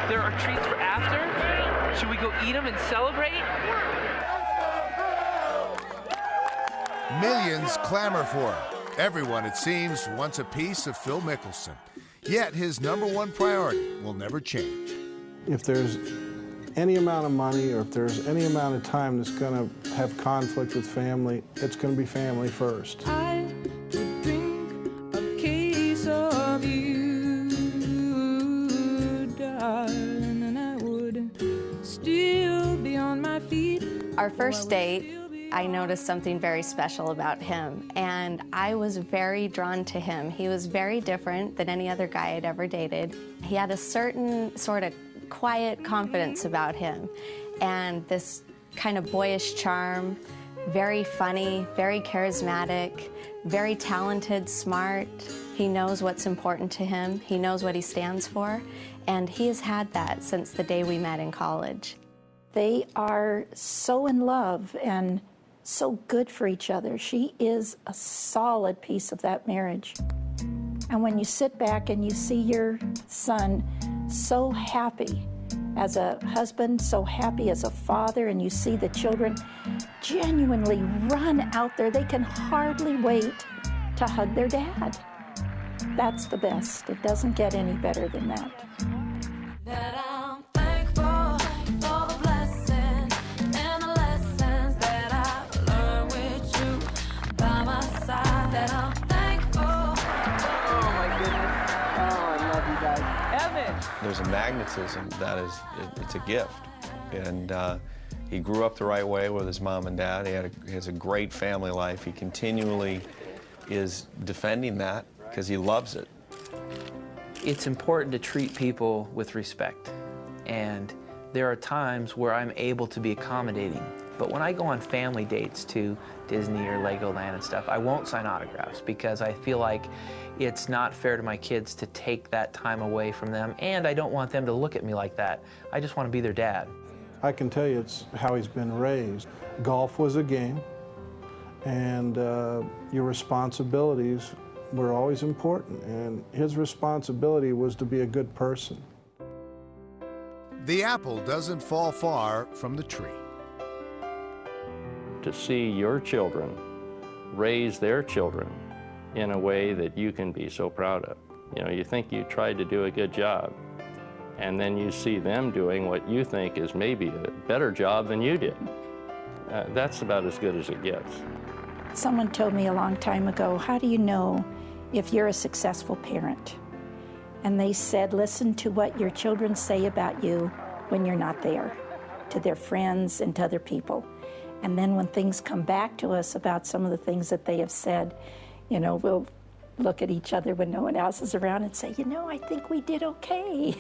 There are treats for after. Should we go eat them and celebrate? Millions clamor for him. Everyone, it seems, wants a piece of Phil Mickelson. Yet his #1 priority will never change. If there's any amount of money or if there's any amount of time that's going to have conflict with family, it's going to be family first. I would drink a case of you, darling, and I would still be on my feet. Our first date, I noticed something very special about him, and I was very drawn to him. He was very different than any other guy I'd ever dated. He had a certain sort of quiet confidence about him, and this kind of boyish charm, very funny, very charismatic, very talented, smart. He knows what's important to him. He knows what he stands for, and he has had that since the day we met in college. They are so in love and so good for each other. She is a solid piece of that marriage. And when you sit back and you see your son so happy as a husband, so happy as a father, and you see the children genuinely run out there, they can hardly wait to hug their dad. That's the best. It doesn't get any better than that. There's a magnetism that it's a gift. And he grew up the right way with his mom and dad. He has a great family life. He continually is defending that because he loves it. It's important to treat people with respect. And there are times where I'm able to be accommodating. But when I go on family dates to Disney or Legoland and stuff, I won't sign autographs because I feel like it's not fair to my kids to take that time away from them, and I don't want them to look at me like that. I just want to be their dad. I can tell you it's how he's been raised. Golf was a game, and your responsibilities were always important, and his responsibility was to be a good person. The apple doesn't fall far from the tree. To see your children raise their children in a way that you can be so proud of. You know, you think you tried to do a good job, and then you see them doing what you think is maybe a better job than you did. That's about as good as it gets. Someone told me a long time ago, how do you know if you're a successful parent? And they said, listen to what your children say about you when you're not there, to their friends and to other people. And then when things come back to us about some of the things that they have said, you know, we'll look at each other when no one else is around and say, you know, I think we did okay.